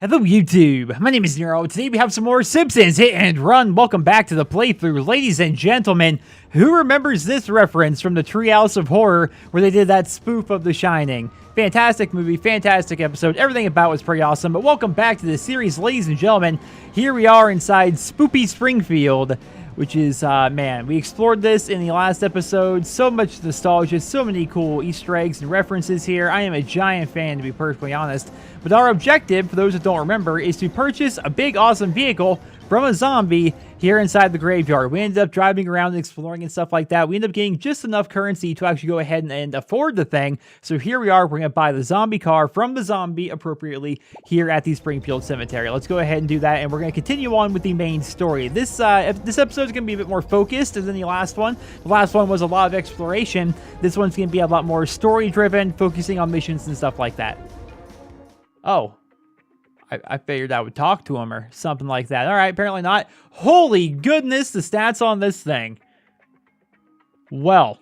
Hello YouTube, my name is Nero. Today we have some more Simpsons Hit and Run. Welcome back to the playthrough. Ladies and gentlemen, who remembers this reference from the Treehouse of Horror where they did that spoof of The Shining? Fantastic movie, fantastic episode, everything about it was pretty awesome. But welcome back to the series, ladies and gentlemen. Here we are inside Spoopy Springfield, which is, man, we explored this in the last episode. So much nostalgia, so many cool Easter eggs and references here. I am a giant fan, to be perfectly honest. But our objective, for those that don't remember, is to purchase a big, awesome vehicle from a zombie here inside the graveyard. We ended up driving around and exploring and stuff like that. We ended up getting just enough currency to actually go ahead and afford the thing. So here we are. We're going to buy the zombie car from the zombie appropriately here at the Springfield Cemetery. Let's go ahead and do that, and we're going to continue on with the main story. This episode is going to be a bit more focused than the last one. The last one was a lot of exploration. This one's going to be a lot more story-driven, focusing on missions and stuff like that. Oh. I figured I would talk to him or something like that. All right, apparently not. Holy goodness, the stats on this thing. Well,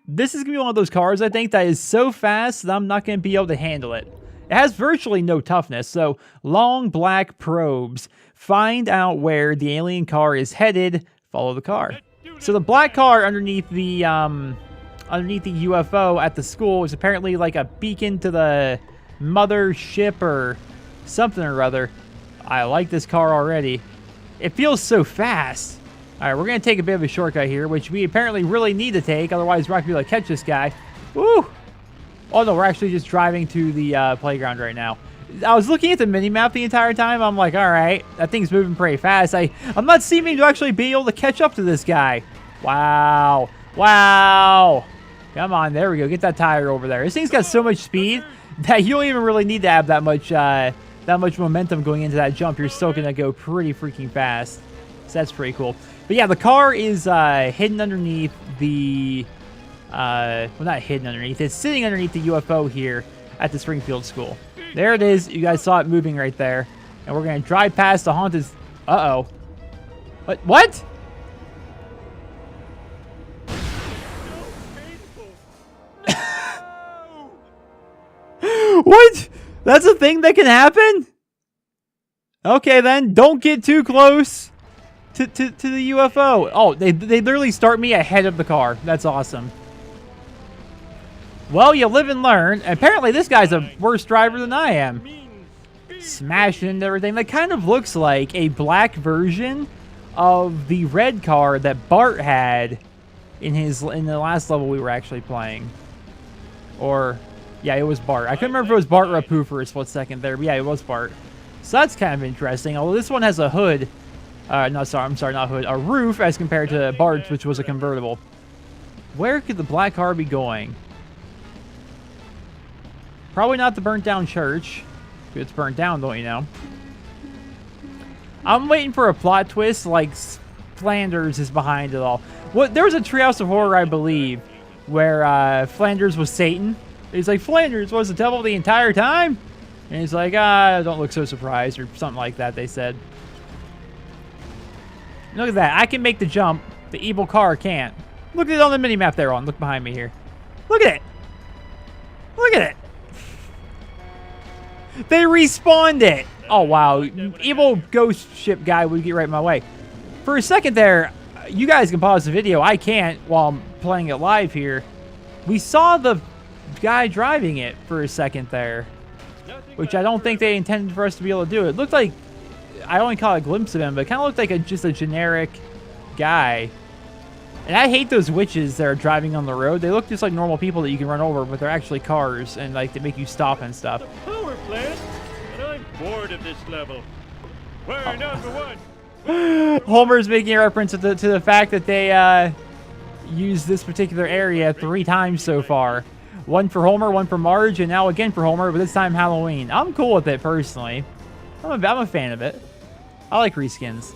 this is going to be one of those cars, I think, that is so fast that I'm not going to be able to handle it. It has virtually no toughness, so long black probes. Find out where the alien car is headed. Follow the car. So the black car underneath the UFO at the school is apparently like a beacon to the mother ship or something or other. I like this car already. It feels so fast. All right, we're going to take a bit of a shortcut here, which we apparently really need to take. Otherwise, we're not going to be able to catch this guy. Woo! Oh, no, we're actually just driving to the playground right now. I was looking at the mini-map the entire time. I'm like, all right, that thing's moving pretty fast. I'm not seeming to actually be able to catch up to this guy. Wow. Wow. Come on, there we go. Get that tire over there. This thing's got so much speed that you don't even really need to have that much momentum going into that jump. You're still gonna go pretty freaking fast. So that's pretty cool. But yeah, the car is hidden underneath the well, not hidden underneath. It's sitting underneath the UFO here at the Springfield School. There it is. You guys saw it moving right there. And we're gonna drive past the haunted. Uh-oh. What? What? That's a thing that can happen? Okay, then. Don't get too close to the UFO. Oh, they literally start me ahead of the car. That's awesome. Well, you live and learn. Apparently, this guy's a worse driver than I am. Smashing into everything. That kind of looks like a black version of the red car that Bart had in the last level we were actually playing. Or... yeah, it was Bart. I couldn't remember if it was Bart or Apu for a split second there, but yeah, it was Bart. So that's kind of interesting. Although this one has a hood. No, sorry, I'm sorry, not hood. A roof as compared to Bart's, which was a convertible. Where could the black car be going? Probably not the burnt down church. It's burnt down, don't you know? I'm waiting for a plot twist like Flanders is behind it all. There was a Treehouse of Horror, I believe, where Flanders was Satan. He's like, Flanders was the devil the entire time? And he's like, don't look so surprised, or something like that, they said. Look at that. I can make the jump. The evil car can't. Look at it on the mini-map there on. Look behind me here. Look at it. Look at it. They respawned it. Oh, wow. Evil ghost ship guy would get right in my way. For a second there, you guys can pause the video. I can't while I'm playing it live here. We saw the guy driving it for a second there, which I don't think they intended for us to be able to do. It looked like, I only caught a glimpse of him, but it kind of looked like just a generic guy. And I hate those witches that are driving on the road. They look just like normal people that you can run over, but they're actually cars, and like they make you stop and stuff. The power plant, and I'm bored of this level. Where number one? Homer's making a reference to the fact that they used this particular area 3 times so far. One for Homer, one for Marge, and now again for Homer, but this time Halloween. I'm cool with it, personally. I'm a fan of it. I like reskins.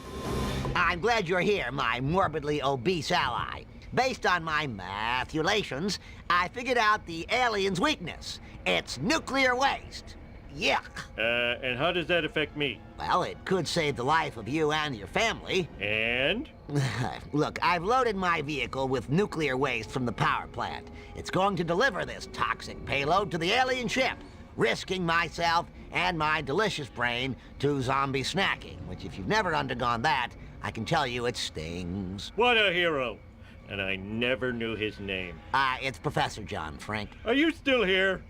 I'm glad you're here, my morbidly obese ally. Based on my mathulations, I figured out the alien's weakness. It's nuclear waste. Yuck. And how does that affect me? Well, it could save the life of you and your family. And? Look, I've loaded my vehicle with nuclear waste from the power plant. It's going to deliver this toxic payload to the alien ship, risking myself and my delicious brain to zombie snacking, which if you've never undergone that, I can tell you it stings. What a hero. And I never knew his name. It's Professor John Frank. Are you still here?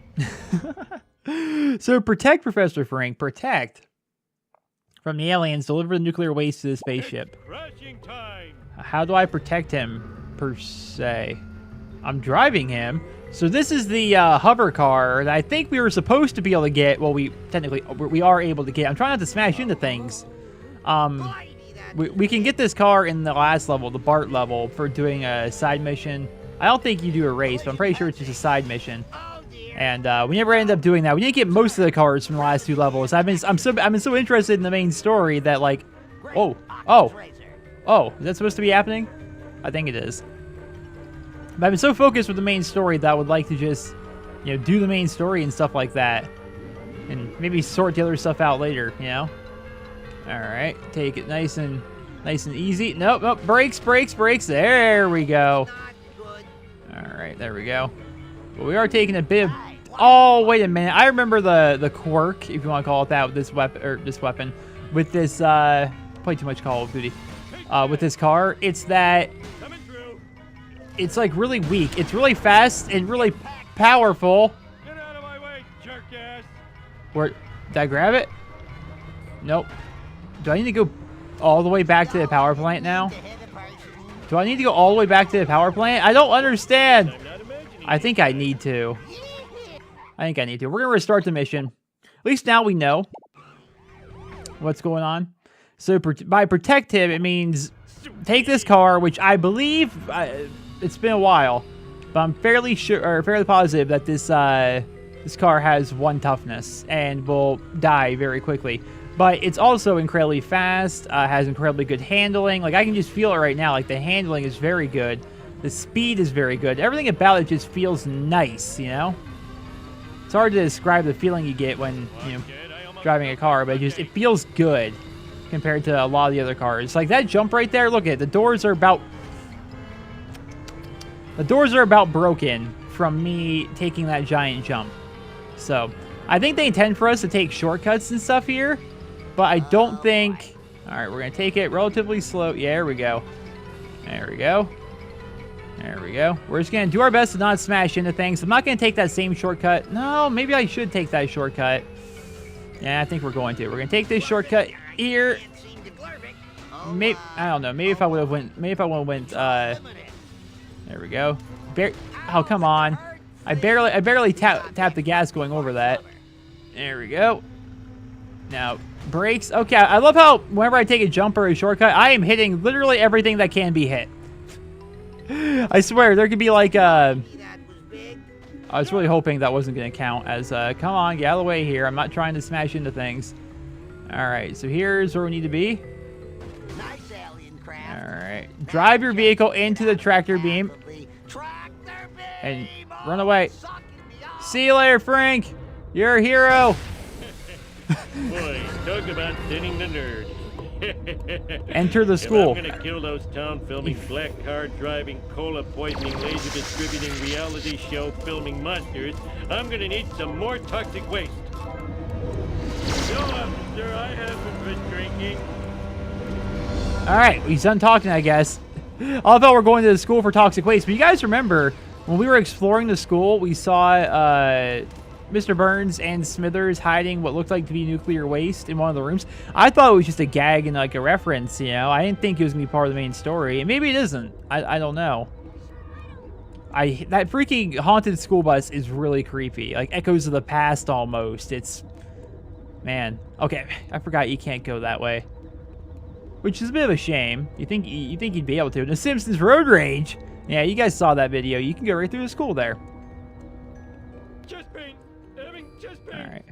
So protect Professor Frank. Protect from the aliens. Deliver the nuclear waste to the spaceship. It's crashing time. How do I protect him, per se? I'm driving him. So this is the hover car that I think we were supposed to be able to get. Well, we are able to get. I'm trying not to smash into things. We can get this car in the last level, the BART level, for doing a side mission. I don't think you do a race, but I'm pretty sure it's just a side mission. And we never ended up doing that. We didn't get most of the cars from the last 2 levels. I've been so interested in the main story that, like, oh, is that supposed to be happening? I think it is. But I've been so focused with the main story that I would like to just, you know, do the main story and stuff like that, and maybe sort the other stuff out later, you know. All right, take it nice and easy. Nope, brakes. There we go. All right, there we go. But we are taking a bit of... Oh, wait a minute. I remember the quirk, if you want to call it that, with this weapon, with this play too much Call of Duty. With this car, it's that it's like really weak. It's really fast and really powerful. Get out of my way, jerk ass. Where did I grab it? Nope. Do I need to go all the way back to the power plant now? Do I need to go all the way back to the power plant? I don't understand. I think I need to. We're going to restart the mission. At least now we know what's going on. So by protect him, it means take this car, which I believe it's been a while, but I'm fairly positive that this car has 1 toughness and will die very quickly. But it's also incredibly fast, has incredibly good handling. Like, I can just feel it right now. Like, the handling is very good. The speed is very good. Everything about it just feels nice, you know? It's hard to describe the feeling you get when, you know, driving a car, but it feels good compared to a lot of the other cars. Like, that jump right there, look at it. The doors are about broken from me taking that giant jump. So, I think they intend for us to take shortcuts and stuff here, but I don't think... Alright, we're going to take it relatively slow. Yeah, there we go. There we go. There we go. We're just going to do our best to not smash into things. I'm not going to take that same shortcut. No, maybe I should take that shortcut. Yeah, I think we're going to. We're going to take this shortcut here. Maybe, I don't know. Maybe if I would have went... there we go. Oh, come on. I barely tapped the gas going over that. There we go. Now, brakes. Okay, I love how whenever I take a jump or a shortcut, I am hitting literally everything that can be hit. I swear, there could be like I was really hoping that wasn't going to count as, come on, get out of the way here. I'm not trying to smash into things. All right, so here's where we need to be. All right, drive your vehicle into the tractor beam and run away. See you later, Frank. You're a hero. Boy, talk about thinning the nerd. Enter the school. If I'm gonna kill those town filming, black car driving, cola poisoning, laser distributing, reality show filming monsters, I'm gonna need some more toxic waste. No, officer, I haven't been drinking. All right, he's done talking, I guess. Although we're going to the school for toxic waste, but you guys remember when we were exploring the school, we saw Mr. Burns and Smithers hiding what looked like to be nuclear waste in one of the rooms. I thought it was just a gag and like a reference, you know. I didn't think it was gonna be part of the main story, and maybe it isn't. I don't know. That freaking haunted school bus is really creepy, like echoes of the past almost. It's, man. Okay, I forgot you can't go that way, which is a bit of a shame. You think you'd be able to? In the Simpsons Road Rage, yeah, you guys saw that video. You can go right through the school there. Just paint. Just paint. All right.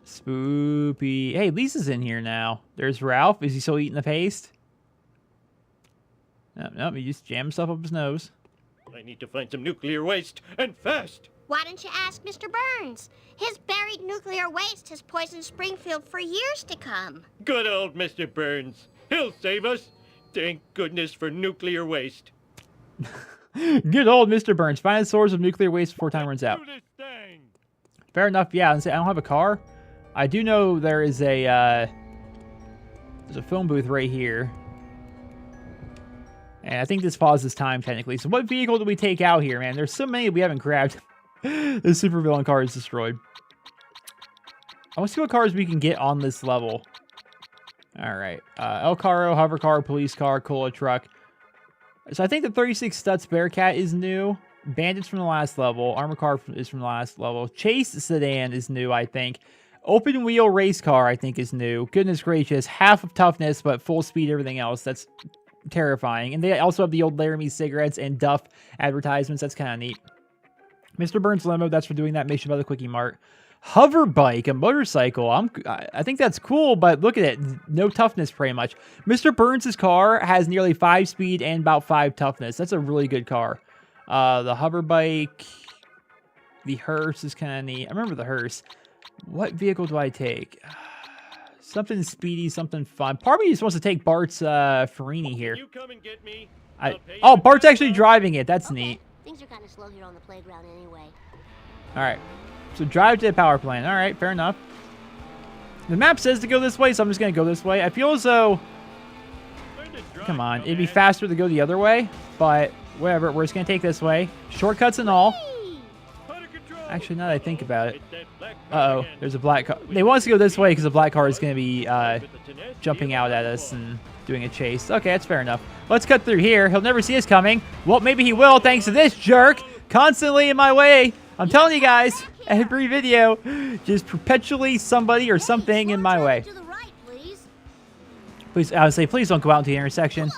Spoopy. Hey, Lisa's in here now. There's Ralph. Is he still eating the paste? No, he just jammed stuff up his nose. I need to find some nuclear waste, and fast! Why don't you ask Mr. Burns? His buried nuclear waste has poisoned Springfield for years to come. Good old Mr. Burns. He'll save us. Thank goodness for nuclear waste. Good old Mr. Burns. Find a source of nuclear waste before time runs out. Do this thing. fair enough. Yeah, I don't have a car. I do know there is a there's a phone booth right here. And I think this pauses time, technically. So what vehicle do we take out here, man? There's so many we haven't grabbed. The supervillain car is destroyed. I want to see what cars we can get on this level. All right. El Carro, hover car, police car, cola truck. So I think the 36 Stutz Bearcat is new. Bandits from the last level. Armor car is from the last level. Chase sedan is new, I think. Open wheel race car, I think, is new. Goodness gracious. Half of toughness, but full speed, everything else. That's terrifying. And they also have the old Laramie cigarettes and Duff advertisements. That's kind of neat. Mr. Burns limo, that's for doing that mission by the Quickie Mart. Hover bike, a motorcycle. I think that's cool, but look at it. No toughness, pretty much. Mr. Burns' car has nearly 5 speed and about 5 toughness. That's a really good car. The hover bike, the hearse is kind of neat. I remember the hearse. What vehicle do I take? Something speedy, something fun. Part of me just wants to take Bart's Farini here. You come and get me. Oh, Bart's actually driving it. That's neat. Things are kind of slow here on the playground anyway. All right. So drive to the power plant. All right, fair enough. The map says to go this way, so I'm just going to go this way. I feel as though... Come on. It'd be faster to go the other way, but whatever. We're just going to take this way. Shortcuts and all. Actually, now that I think about it. Uh-oh. There's a black car. They want us to go this way because the black car is going to be jumping out at us and doing a chase. Okay, that's fair enough. Let's cut through here. He'll never see us coming. Well, maybe he will thanks to this jerk constantly in my way. I'm telling you guys, every video, just perpetually somebody or something in my way. Please, I would say, please don't go out into the intersection.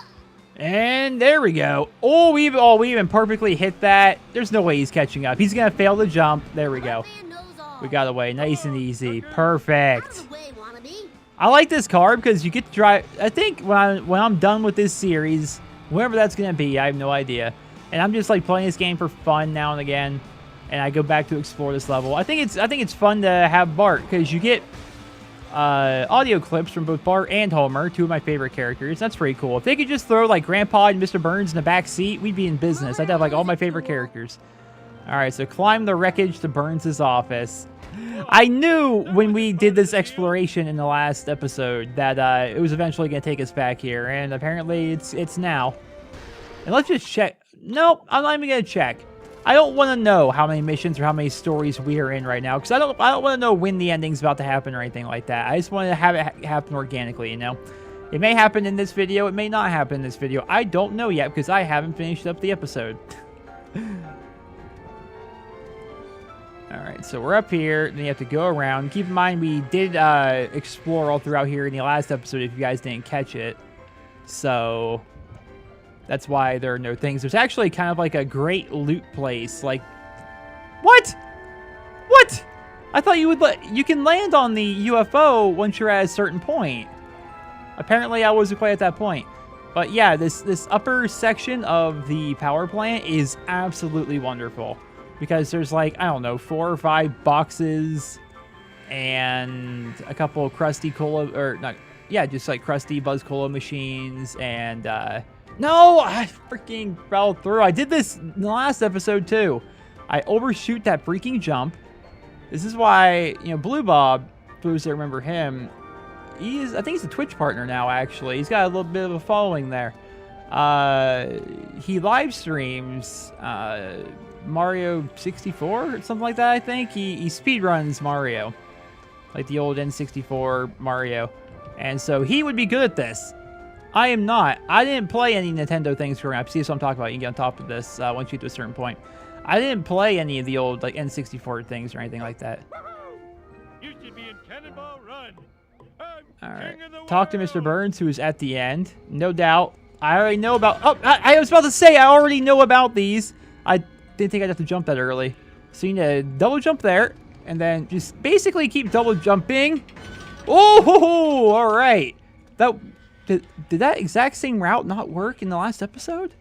And there we go. Oh, we even perfectly hit that. There's no way he's catching up. He's going to fail the jump. There we go. We got away. Nice and easy. Perfect. I like this car because you get to drive. I think when I'm done with this series, wherever that's going to be, I have no idea. And I'm just like playing this game for fun now and again. And I go back to explore this level. I think it's fun to have Bart because you get audio clips from both Bart and Homer, 2 of my favorite characters. That's pretty cool. If they could just throw like Grandpa and Mr. Burns in the back seat, we'd be in business. I'd have like all my favorite characters. All right, so climb the wreckage to Burns' office. I knew when we did this exploration in the last episode that it was eventually going to take us back here, and apparently it's now. And let's just check. Nope, I'm not even going to check. I don't want to know how many missions or how many stories we are in right now, because I don't want to know when the ending's about to happen or anything like that. I just want to have it happen organically, you know? It may happen in this video, it may not happen in this video. I don't know yet, because I haven't finished up the episode. Alright, so we're up here, then you have to go around. Keep in mind, we did explore all throughout here in the last episode, if you guys didn't catch it. So... that's why there are no things. There's actually kind of like a great loot place. Like, what? What? I thought you can land on the UFO once you're at a certain point. Apparently, I wasn't quite at that point. But yeah, this upper section of the power plant is absolutely wonderful. Because there's like, I don't know, 4 or 5 boxes and a couple of crusty cola, or not, yeah, just like crusty Buzz Cola machines and, no, I freaking fell through. I did this in the last episode, too. I overshoot that freaking jump. This is why, you know, Blue Bob, for those that remember him, I think he's a Twitch partner now, actually. He's got a little bit of a following there. He live streams Mario 64 or something like that, I think. He speedruns Mario, like the old N64 Mario. And so he would be good at this. I am not. I didn't play any Nintendo things growing up. See what I'm talking about. You can get on top of this once you get to a certain point. I didn't play any of the old like N64 things or anything like that. You should be in Cannonball Run. All right. Talk to Mr. Burns, who is at the end. No doubt. I already know about... oh, I was about to say, I already know about these. I didn't think I'd have to jump that early. So you need to double jump there. And then just basically keep double jumping. Oh, all right. Did that exact same route not work in the last episode?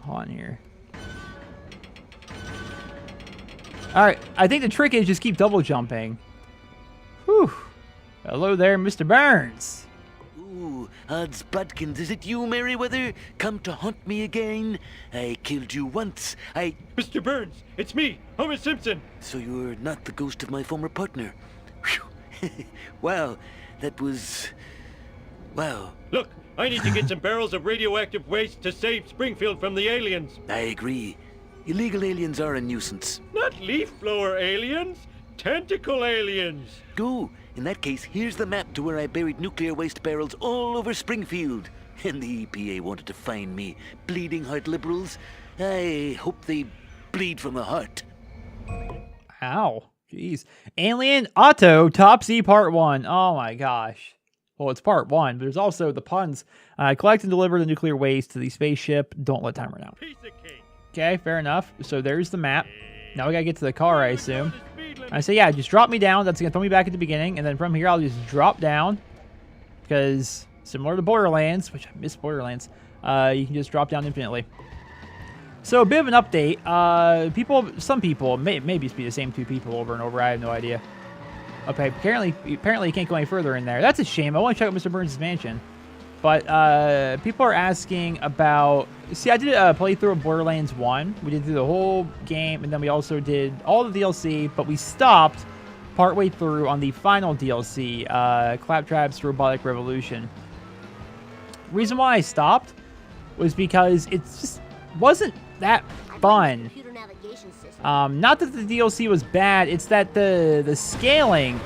Hold on here. All right, I think the trick is just keep double jumping. Whew. Hello there, Mr. Burns. Ooh, Odds Budkins, is it you, Merryweather? Come to haunt me again? I killed you once. Mr. Burns, it's me, Homer Simpson. So you're not the ghost of my former partner. Whew. Wow, that was... Wow. Look, I need to get some barrels of radioactive waste to save Springfield from the aliens. I agree. Illegal aliens are a nuisance. Not leaf blower aliens, tentacle aliens. Go. In that case, here's the map to where I buried nuclear waste barrels all over Springfield. And the EPA wanted to find me. Bleeding heart liberals. I hope they bleed from the heart. Ow. Jeez. Alien Autopsy Part 1. Oh my gosh. Well, it's Part 1, but there's also the puns. Collect and deliver the nuclear waste to the spaceship. Don't let time run out. Piece of cake. Okay, fair enough. So there's the map. Now we gotta get to the car, I assume. I say, yeah, just drop me down. That's gonna throw me back at the beginning. And then from here, I'll just drop down. Because similar to Borderlands, which I miss Borderlands, you can just drop down infinitely. So a bit of an update. Some people, maybe it's be the same two people over and over. I have no idea. Okay, apparently you can't go any further in there. That's a shame. I want to check out Mr. Burns' mansion. But people are asking about... See, I did a playthrough of Borderlands 1. We did through the whole game, and then we also did all the DLC, but we stopped partway through on the final DLC, Claptrap's Robotic Revolution. Reason why I stopped was because it just wasn't that fun. Not that the DLC was bad, it's that the scaling...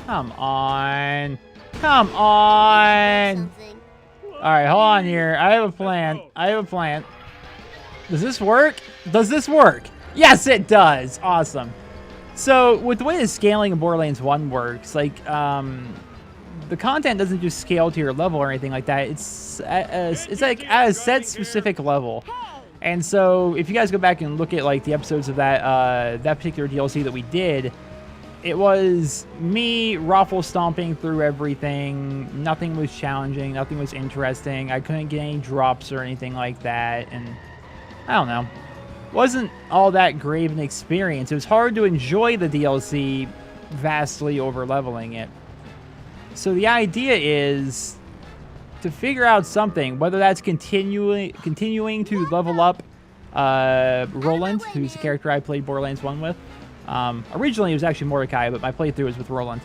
Come on. Come on! Alright, hold on here. I have a plan. Does this work? Does this work? Yes, it does! Awesome. So, with the way the scaling in Borderlands 1 works, like, the content doesn't just scale to your level or anything like that. It's like at a set specific level. And so, if you guys go back and look at, like, the episodes of that particular DLC that we did, it was me raffle stomping through everything. Nothing was challenging. Nothing was interesting. I couldn't get any drops or anything like that. And I don't know. Wasn't all that great of an experience. It was hard to enjoy the DLC vastly over leveling it. So the idea is to figure out something, whether that's continuing to level up Roland, who's the character I played Borderlands 1 with. Originally, it was actually Mordecai, but my playthrough was with Roland.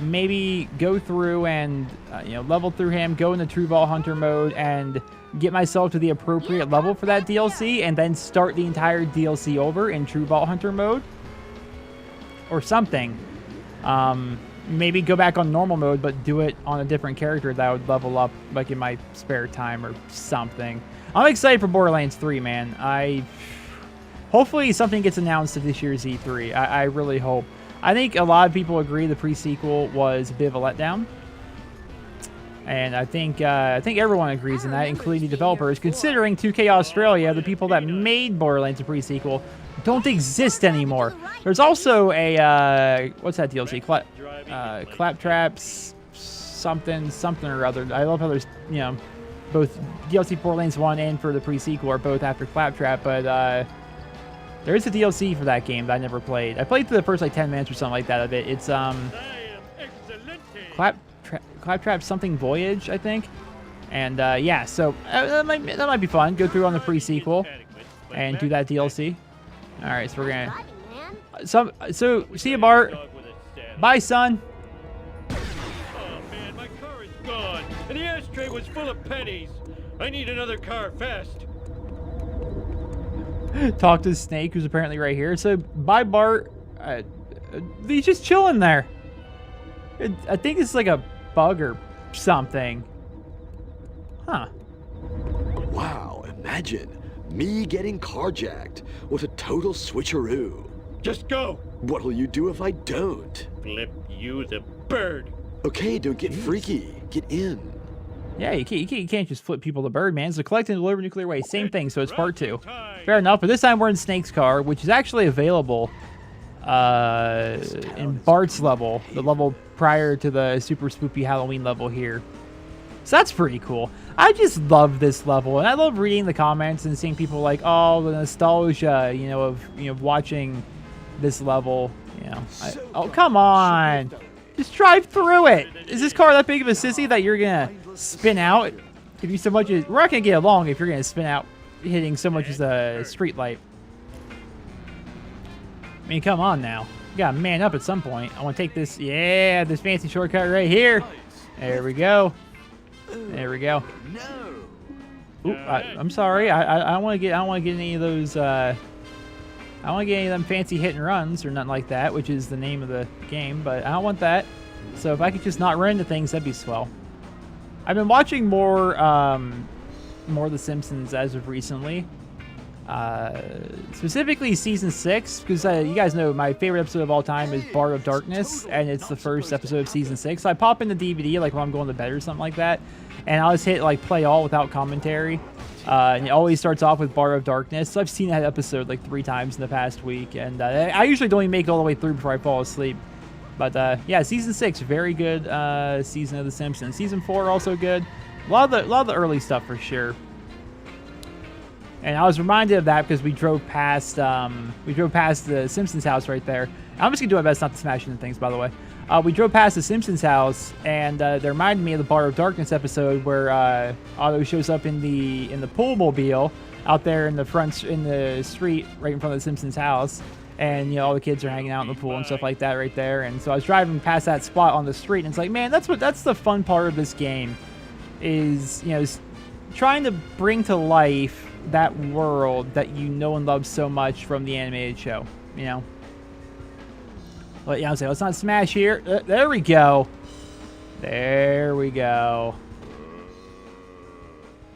Maybe go through and level through him, go into True Vault Hunter mode, and get myself to the appropriate level for that DLC, and then start the entire DLC over in True Vault Hunter mode, or something. Maybe go back on normal mode, but do it on a different character that I would level up, like in my spare time or something. I'm excited for Borderlands 3, man. Hopefully something gets announced at this year's E3. I really hope. I think a lot of people agree the pre-sequel was a bit of a letdown. And I think everyone agrees in that, including the developers, considering 2K Australia, the people that made Borderlands a pre-sequel, don't exist anymore. There's also a, what's that DLC? Claptraps something or other. I love how there's, both DLC Borderlands 1 and for the pre-sequel are both after Claptrap, but there is a DLC for that game that I never played. I played through the first, 10 minutes or something like that of it. It's, Claptrap something Voyage, I think. And, yeah, so that might be fun. Go through on the pre-sequel and do that DLC. All right, so we're gonna... So, see you, Bart. Bye, son. Oh, man, my car is gone, and the ashtray was full of pennies. I need another car, fast. Talk to Snake, who's apparently right here. So, bye, Bart. He's just chilling there. I think it's like a bug or something. Huh. Wow, imagine me getting carjacked. What a total switcheroo. Just go. What'll you do if I don't? Flip you the bird. Okay, don't get freaky. Get in. Yeah, you can't just flip people the bird, man. So collect and deliver nuclear waste. Same thing, so it's part 2. Fair enough, but this time we're in Snake's car, which is actually available in Bart's level, the level prior to the super spoopy Halloween level here. So that's pretty cool. I just love this level, and I love reading the comments and seeing people like, oh, the nostalgia, of watching this level. Oh, come on. Just drive through it. Is this car that big of a sissy that you're gonna spin out if you so much as... We're not gonna get along if you're gonna spin out hitting so much as a street light. I mean, come on now. You gotta man up at some point. I want to take this... Yeah, this fancy shortcut right here. There we go. There we go. No. Oop, I'm sorry. I don't want to get... I don't want to get any of those... I don't want to get any of them fancy hit and runs or nothing like that, which is the name of the game, but I don't want that. So if I could just not run into things, that'd be swell. I've been watching more of The Simpsons as of recently. Specifically season 6, because you guys know my favorite episode of all time is Bar of Darkness, and it's the first episode of season 6. So I pop in the DVD like when I'm going to bed or something like that, and I'll just hit like play all without commentary. And it always starts off with Bar of Darkness. So I've seen that episode like 3 times in the past week, and I usually don't even make it all the way through before I fall asleep. But yeah, season 6, very good season of The Simpsons. Season 4 also good. A lot of the early stuff for sure. And I was reminded of that because we drove past the Simpsons house right there. I'm just gonna do my best not to smash into things, by the way. We drove past the Simpsons house, and they reminded me of the Bar of Darkness episode where Otto shows up in the pool mobile out there in the street right in front of the Simpsons house, and you know all the kids are hanging out in the pool and stuff like that right there. And so I was driving past that spot on the street, and it's like, man, that's the fun part of this game, is is trying to bring to life that world that you know and love so much from the animated show, you know. But yeah, I'm saying let's not smash here. There we go. There we go.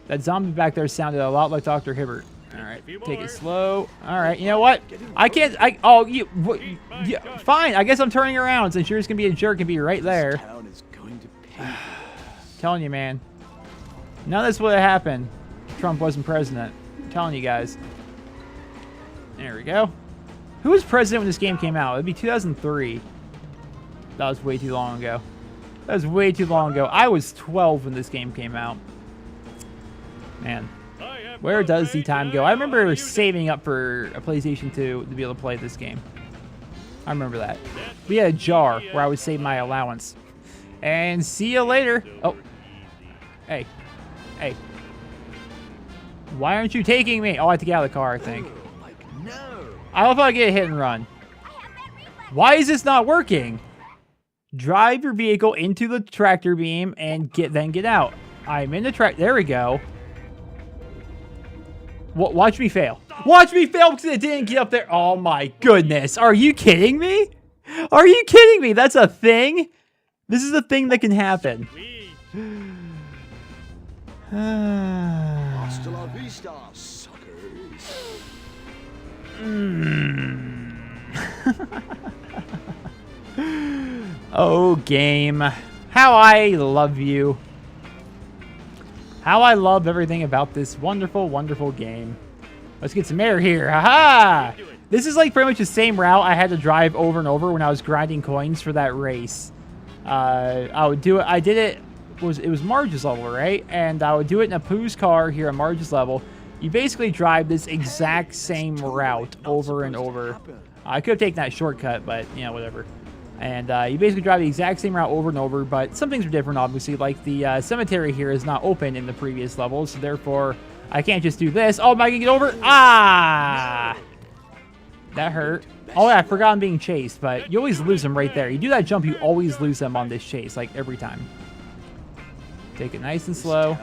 That zombie back there sounded a lot like Dr. Hibbert. All right, take it slow. All right, you know what? I can't. Fine. I guess I'm turning around since you're just gonna be a jerk and be right there. Telling you, man. None of this would have happened if Trump wasn't president. I'm telling you guys. There we go. Who was president when this game came out? It'd be 2003. That was way too long ago. That was way too long ago. I was 12 when this game came out. Man. Where does the time go? I remember saving up for a PlayStation 2 to be able to play this game. I remember that. We had a jar where I would save my allowance. And see you later. Oh. Hey. Hey. Why aren't you taking me? Oh, I have to get out of the car, I think. I don't know if I get a hit and run. Why is this not working? Drive your vehicle into the tractor beam and then get out. I'm in the track. There we go. Watch me fail. Watch me fail because it didn't get up there. Oh my goodness. Are you kidding me? Are you kidding me? That's a thing? This is a thing that can happen. Hasta la vista, suckers. Oh, game. How I love you. How I love everything about this wonderful, wonderful game. Let's get some air here. Haha! This is like pretty much the same route I had to drive over and over when I was grinding coins for that race. I would do it. I did it. It was Marge's level, right? And I would do it in a Pooh's car here on Marge's level. You basically drive this exact same route over and over. I could have taken that shortcut, but, you know, whatever. And you basically drive the exact same route over and over, but some things are different, obviously. Like the cemetery here is not open in the previous levels, so therefore I can't just do this. Oh, am I going to get over? Ah! That hurt. Oh, yeah, I forgot I'm being chased, but you always lose them right there. You do that jump, you always lose them on this chase, like every time. Take it nice and slow.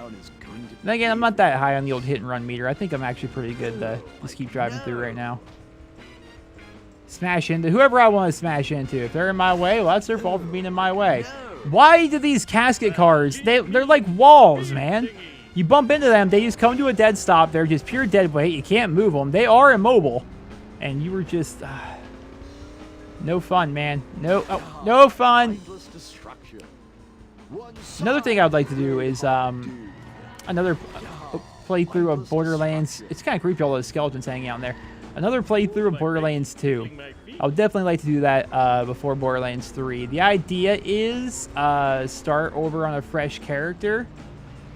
And again, I'm not that high on the old hit and run meter. I think I'm actually pretty good to just keep driving through right now. Smash into whoever I want to smash into. If they're in my way, well, that's their fault for being in my way. Why do these casket cars, they're like walls, man. You bump into them, they just come to a dead stop. They're just pure dead weight. You can't move them. They are immobile. And you were just... no fun, man. No fun. Another thing I would like to do is another playthrough of Borderlands. It's kind of creepy, all those skeletons hanging out in there. Another playthrough of Borderlands 2. I would definitely like to do that before Borderlands 3. The idea is start over on a fresh character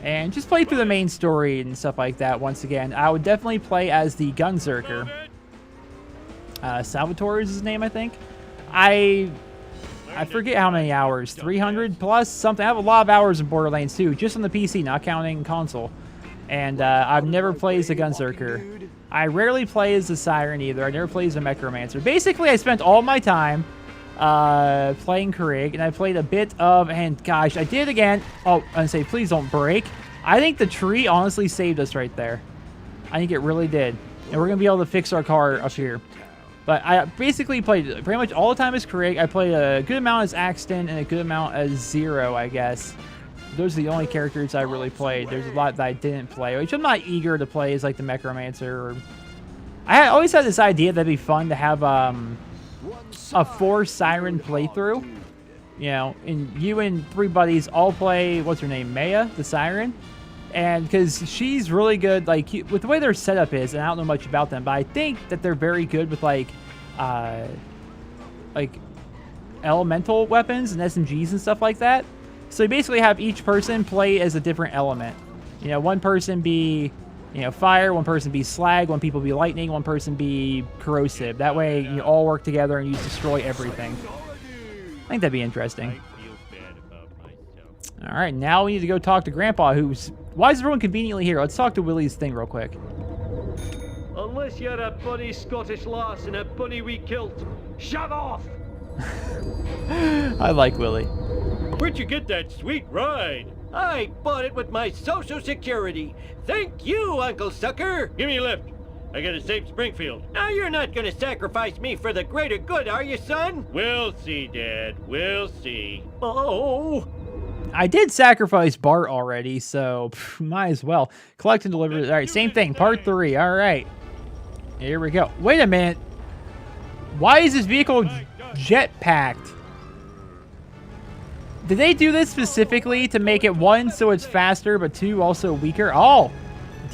and just play through the main story and stuff like that once again. I would definitely play as the Gunzerker. Salvatore is his name, I think. I I forget how many hours, 300 plus something. I have a lot of hours in Borderlands 2, just on the PC, not counting console. And I've never played as a Gunzerker. I rarely play as a Siren either. I never play as a Necromancer. Basically, I spent all my time playing Krieg, and I played a bit of, and gosh, I did again. Oh, and say, please don't break. I think the tree honestly saved us right there. I think it really did. And we're going to be able to fix our car up here. But I basically played pretty much all the time as Krieg. I played a good amount as Axton and a good amount as Zero, I guess. Those are the only characters I really played. There's a lot that I didn't play, which I'm not eager to play as like the Necromancer. I always had this idea that'd be fun to have a 4 Siren playthrough. You know, and you and 3 buddies all play, what's her name, Maya, the Siren? And because she's really good, like, with the way their setup is, and I don't know much about them, but I think that they're very good with, like elemental weapons and SMGs and stuff like that. So you basically have each person play as a different element. You know, one person be, you know, fire, one person be slag, one people be lightning, one person be corrosive. That way you all work together and you destroy everything. I think that'd be interesting. I feel bad about myself. All right, now we need to go talk to Grandpa, who's... Why is everyone conveniently here? Let's talk to Willie's thing real quick. Unless you're a bunny Scottish lass and a bunny we kilt, shut off! I like Willie. Where'd you get that sweet ride? I bought it with my social security. Thank you, Uncle Sucker. Give me a lift. I gotta save Springfield. Now you're not gonna sacrifice me for the greater good, are you, son? We'll see, Dad. We'll see. Oh. I did sacrifice Bart already, so might as well. Collect and deliver. All right, same thing. Part 3. All right. Here we go. Wait a minute. Why is this vehicle jet-packed? Did they do this specifically to make it, 1, so it's faster, but 2, also weaker? Oh.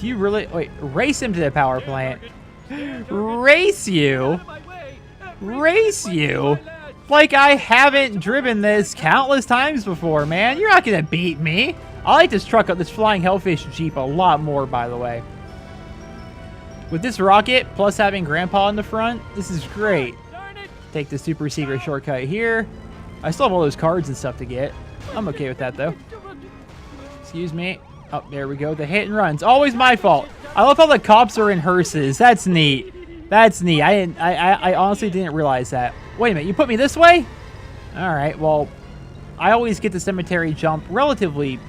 Do you really... Wait, race him to the power plant. Race you? Race you? Like I haven't driven this countless times before, man. You're not gonna beat me. I like this truck, this flying Hellfish Jeep a lot more, by the way. With this rocket, plus having Grandpa in the front, this is great. Take the super secret shortcut here. I still have all those cards and stuff to get. I'm okay with that, though. Excuse me. Oh, there we go. The hit and run's always my fault. I love how the cops are in hearses. That's neat. That's neat. I honestly didn't realize that. Wait a minute. You put me this way? All right. Well, I always get the cemetery jump relatively.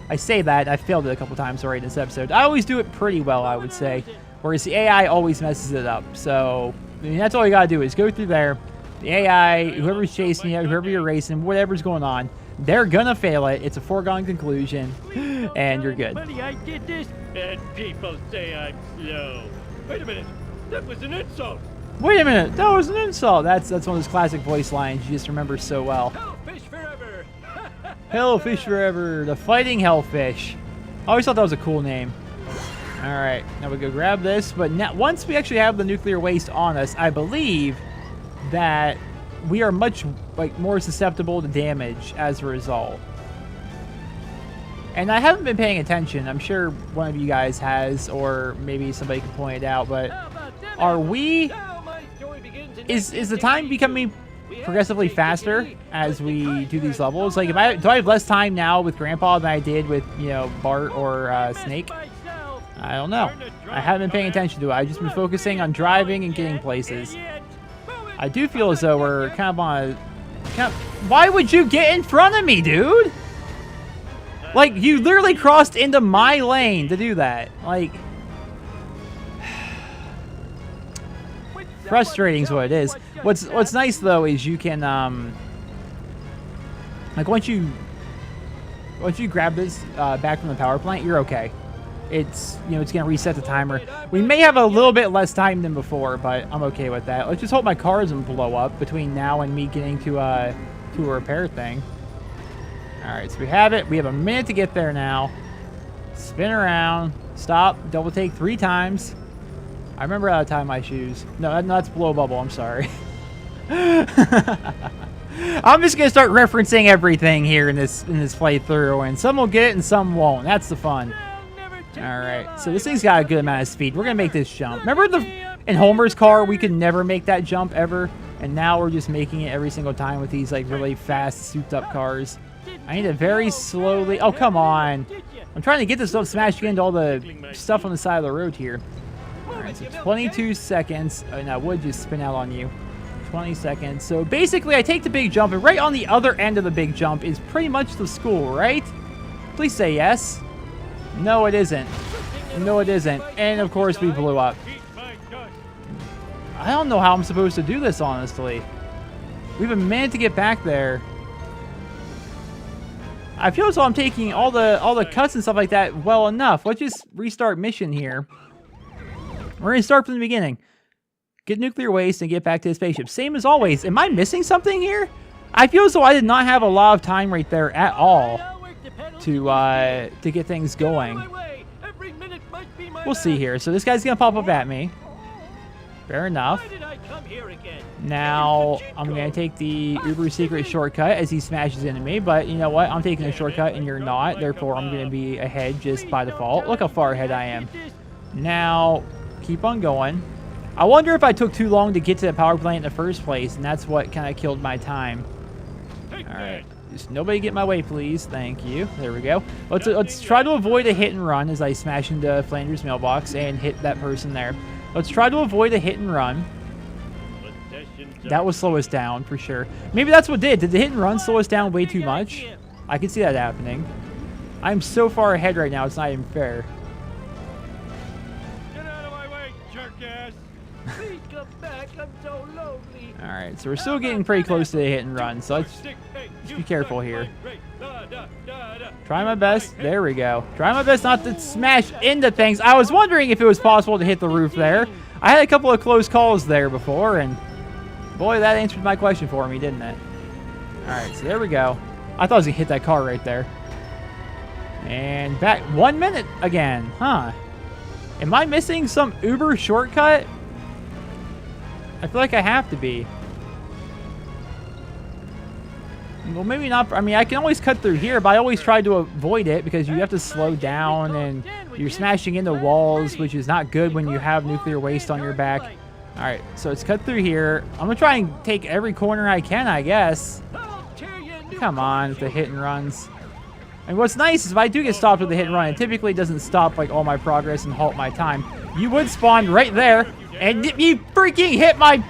I say that. I failed it a couple times already in this episode. I always do it pretty well, I would say. Whereas the AI always messes it up. So, I mean, that's all you got to do is go through there. The AI, whoever's chasing you, whoever you're racing, whatever's going on, they're gonna fail it. It's a foregone conclusion, and you're good. Buddy, I did this. And people say I'm slow. Wait a minute. That was an insult. Wait a minute. That was an insult. That's one of those classic voice lines you just remember so well. Hellfish forever. Hellfish forever. The Fighting Hellfish. I always thought that was a cool name. All right. Now we go grab this. But now, once we actually have the nuclear waste on us, I believe that we are much more susceptible to damage as a result. And I haven't been paying attention. I'm sure one of you guys has, or maybe somebody can point it out, but are we... Is the time becoming progressively faster as we do these levels? Like, do I have less time now with Grandpa than I did with, you know, Bart or Snake? I don't know. I haven't been paying attention to it. I've just been focusing on driving and getting places. I do feel as though we're kind of on a... Why would you get in front of me, dude? Like, you literally crossed into my lane to do that. Like... Frustrating is what it is. What's nice, though, is you can, like, once you grab this back from the power plant, you're okay. It's, you know, it's going to reset the timer. We may have a little bit less time than before, but I'm okay with that. Let's just hope my car doesn't blow up between now and me getting to a repair thing. All right, so we have it. We have a minute to get there now. Spin around. Stop. Double take 3 times. I remember how to tie my shoes. No, that's blow bubble. I'm sorry. I'm just going to start referencing everything here in this playthrough, and some will get it and some won't. That's the fun. All right, so this thing's got a good amount of speed. We're going to make this jump. Remember in Homer's car, we could never make that jump ever? And now we're just making it every single time with these like really fast souped up cars. I need to very slowly, oh come on. I'm trying to get this stuff smashed into all the stuff on the side of the road here. Alright, so 22 seconds, and I would just spin out on you. 20 seconds. So basically I take the big jump, and right on the other end of the big jump is pretty much the school, right? Please say yes. No, it isn't. No, it isn't. And of course we blew up. I don't know how I'm supposed to do this, honestly. We have a minute to get back there. I feel as though I'm taking all the cuts and stuff like that well enough. Let's just restart mission here. We're going to start from the beginning. Get nuclear waste and get back to the spaceship. Same as always. Am I missing something here? I feel as though I did not have a lot of time right there at all to get things going. We'll see here. So this guy's going to pop up at me. Fair enough. Now, I'm going to take the uber secret shortcut as he smashes into me, but you know what? I'm taking a shortcut and you're not, therefore I'm going to be ahead just by default. Look how far ahead I am. Now, keep on going. I wonder if I took too long to get to the power plant in the first place, and that's what kind of killed my time. Alright. Just nobody get in my way, please. Thank you. There we go. Let's try to avoid a hit and run as I smash into Flanders' mailbox and hit that person there. Let's try to avoid a hit and run. That will slow us down for sure. Maybe that's what did. Did the hit and run slow us down way too much? I can see that happening. I'm so far ahead right now, it's not even fair. Get out of my way, jerk-ass! Please come back, I'm so lonely. Alright, so we're still getting pretty close to the hit and run, so let's be careful here. Try my best. There we go. Try my best not to smash into things. I was wondering if it was possible to hit the roof there. I had a couple of close calls there before, and boy, that answered my question for me, didn't it? Alright, so there we go. I thought I was going to hit that car right there. And back 1 minute again, huh? Am I missing some uber shortcut? I feel like I have to be. Well, maybe not. I mean, I can always cut through here, but I always try to avoid it because you have to slow down and you're smashing into walls, which is not good when you have nuclear waste on your back. All right, so it's cut through here. I'm going to try and take every corner I can, I guess. Come on, with the hit and runs. And what's nice is if I do get stopped with the hit and run, it typically doesn't stop like all my progress and halt my time. You would spawn right there, and you freaking hit my...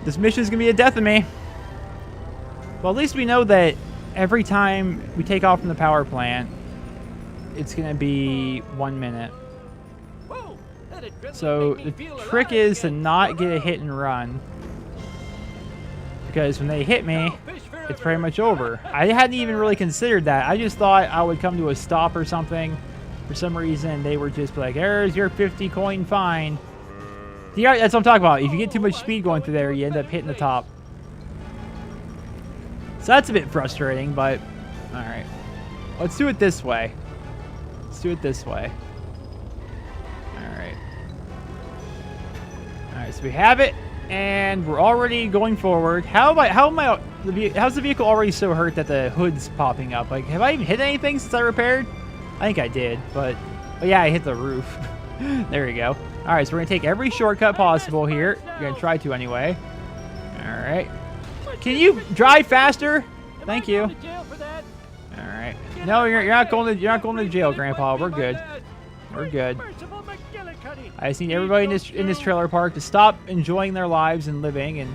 This mission is going to be a death of me. Well, at least we know that every time we take off from the power plant, it's going to be 1 minute. So the trick is to not get a hit and run. Because when they hit me, it's pretty much over. I hadn't even really considered that. I just thought I would come to a stop or something. For some reason, they were just like, there's your 50 coin fine. Yeah, that's what I'm talking about. If you get too much speed going through there, you end up hitting the top. So that's a bit frustrating, but alright. Let's do it this way. Let's do it this way. Alright. Alright, so we have it, and we're already going forward. How's the vehicle already so hurt that the hood's popping up? Like, have I even hit anything since I repaired? I think I did, but yeah, I hit the roof. There we go. All right, so we're gonna take every shortcut possible here. We're gonna try to anyway. All right. Can you drive faster? Thank you. All right. No, you're not going to jail, Grandpa. We're good. We're good. I just need everybody in this trailer park to stop enjoying their lives and living and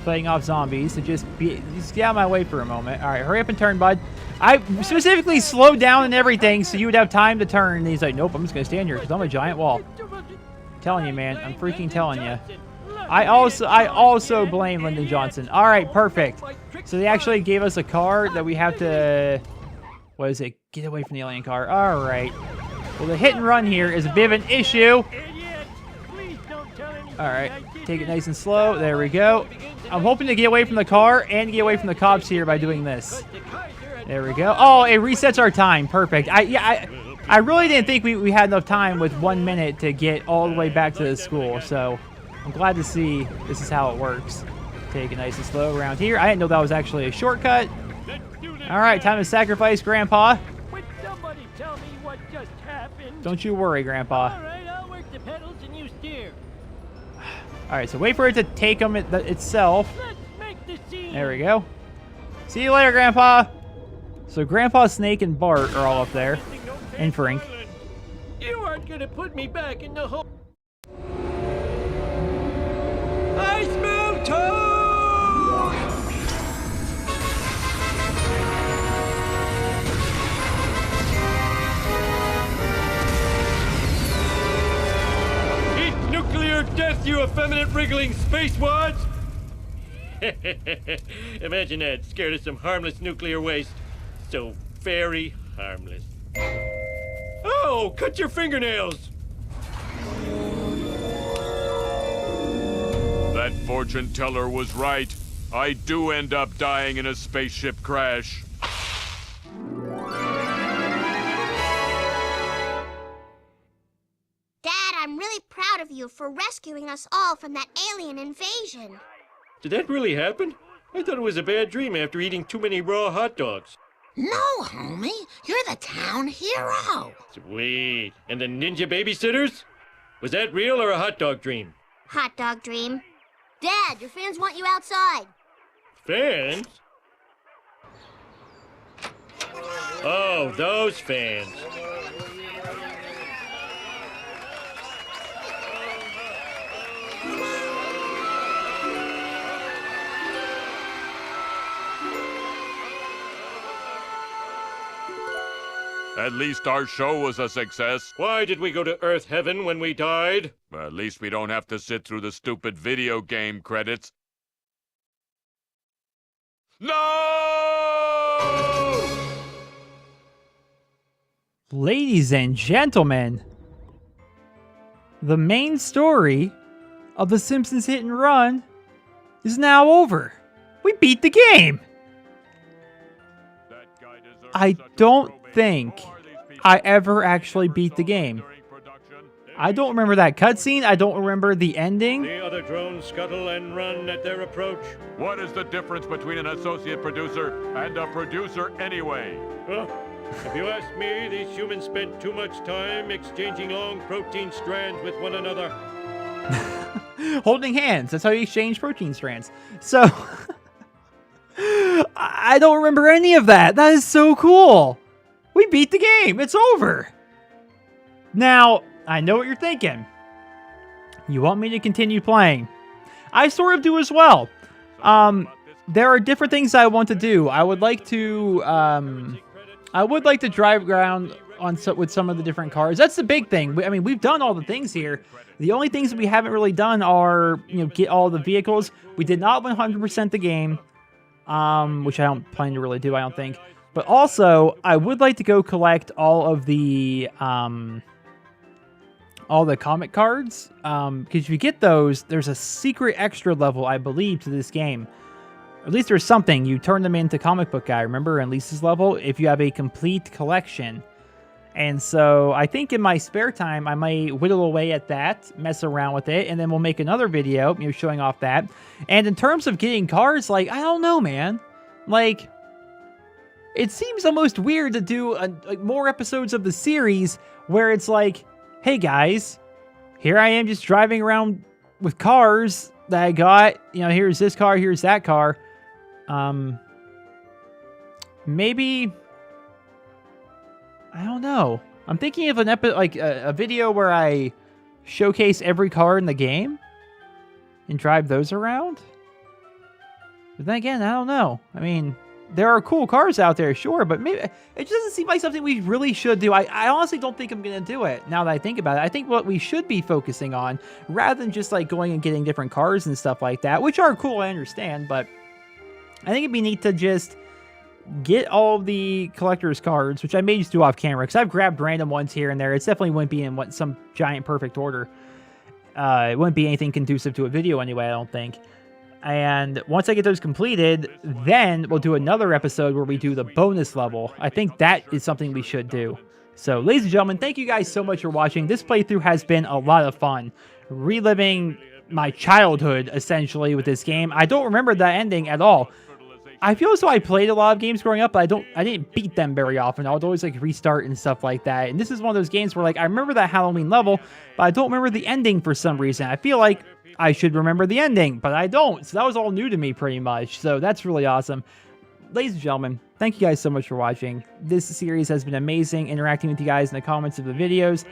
fighting off zombies to just get out of my way for a moment. All right, hurry up and turn, bud. I specifically slowed down and everything so you would have time to turn. And he's like, nope, I'm just gonna stand here because I'm a giant wall. I'm telling you, man, I'm freaking telling you. I also blame Lyndon Johnson. All right, perfect. So they actually gave us a car that we have to, what is it? Get away from the alien car. All right. Well, the hit and run here is a bit of an issue. All right, take it nice and slow. There we go. I'm hoping to get away from the car and get away from the cops here by doing this. There we go. Oh, it resets our time. Perfect. I really didn't think we had enough time with 1 minute to get all the way back to the school. So I'm glad to see this is how it works. Take it nice and slow around here. I didn't know that was actually a shortcut. All right, time to sacrifice Grandpa. Don't you worry, Grandpa. pedals and you steer. All right, so wait for it to take them itself. Let's make the scene. There we go. See you later, Grandpa. So Grandpa, Snake, and Bart are all up there. And Frank. You aren't gonna put me back in the hole. I smell toad! Eat nuclear death, you effeminate wriggling spacewads! Imagine that, scared of some harmless nuclear waste. So very harmless. Oh, cut your fingernails! That fortune teller was right. I do end up dying in a spaceship crash. Dad, I'm really proud of you for rescuing us all from that alien invasion. Did that really happen? I thought it was a bad dream after eating too many raw hot dogs. No, homie. You're the town hero. Sweet. And the ninja babysitters? Was that real or a hot dog dream? Hot dog dream. Dad, your fans want you outside. Fans? Oh, those fans. At least our show was a success. Why did we go to Earth Heaven when we died? At least we don't have to sit through the stupid video game credits. No! Ladies and gentlemen, the main story of The Simpsons Hit and Run is now over. We beat the game. That guy deserves I such a don't probation. think Who are these people? I ever actually beat the game. During production? I don't remember that cutscene. I don't remember the ending. The other drones scuttle and run at their approach. What is the difference between an associate producer and a producer anyway? Well, if you ask me, these humans spent too much time exchanging long protein strands with one another. Holding hands. That's how you exchange protein strands. So, I don't remember any of that. That is so cool. We beat the game. It's over. Now, I know what you're thinking. You want me to continue playing? I sort of do as well. There are different things I want to do. I would like to drive around with some of the different cars. That's the big thing. I mean, we've done all the things here. The only things that we haven't really done are, get all the vehicles. We did not 100% the game, which I don't plan to really do, I don't think. But also, I would like to go collect all the comic cards. Because if you get those, there's a secret extra level, I believe, to this game. At least there's something. You turn them into Comic Book Guy, remember, in Lisa's level, if you have a complete collection. And so I think in my spare time, I might whittle away at that, mess around with it, and then we'll make another video, showing off that. And in terms of getting cars, I don't know, man. It seems almost weird to do more episodes of the series where it's like, hey guys, here I am just driving around with cars that I got. Here's this car, here's that car. Maybe, I don't know. I'm thinking of a video where I showcase every car in the game and drive those around. But then again, I don't know. I mean, there are cool cars out there, sure, but maybe it just doesn't seem like something we really should do. I honestly don't think I'm going to do it now that I think about it. I think what we should be focusing on, rather than just going and getting different cars and stuff like that, which are cool, I understand, but I think it'd be neat to just get all the collector's cards, which I may just do off camera, because I've grabbed random ones here and there. It definitely wouldn't be in some giant perfect order. It wouldn't be anything conducive to a video anyway, I don't think. And once I get those completed, then we'll do another episode where we do the bonus level. I think that is something we should do. So, ladies and gentlemen, thank you guys so much for watching. This playthrough has been a lot of fun. Reliving my childhood, essentially, with this game. I don't remember that ending at all. I feel as though I played a lot of games growing up, but I didn't beat them very often. I would always like restart and stuff like that. And this is one of those games where like I remember that Halloween level, but I don't remember the ending for some reason. I feel like I should remember the ending, but I don't. So that was all new to me pretty much. So that's really awesome. Ladies and gentlemen, thank you guys so much for watching. This series has been amazing, interacting with you guys in the comments of the videos,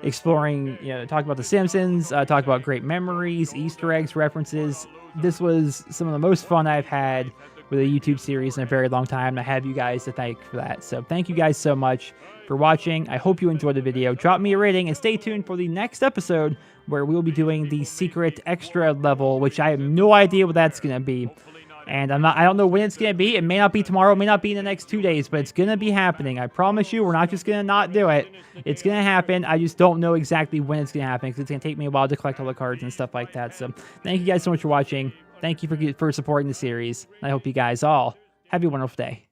exploring, talk about the Simpsons, talk about great memories, Easter eggs, references. This was some of the most fun I've had with a YouTube series in a very long time. I have you guys to thank for that. So thank you guys so much for watching. I hope you enjoyed the video. Drop me a rating and stay tuned for the next episode where we will be doing the secret extra level, which I have no idea what that's going to be. And I don't know when it's going to be. It may not be tomorrow, it may not be in the next 2 days, but it's going to be happening. I promise you, we're not just going to not do it. It's going to happen. I just don't know exactly when it's going to happen because it's going to take me a while to collect all the cards and stuff like that. So thank you guys so much for watching. Thank you for supporting the series. I hope you guys all have a wonderful day.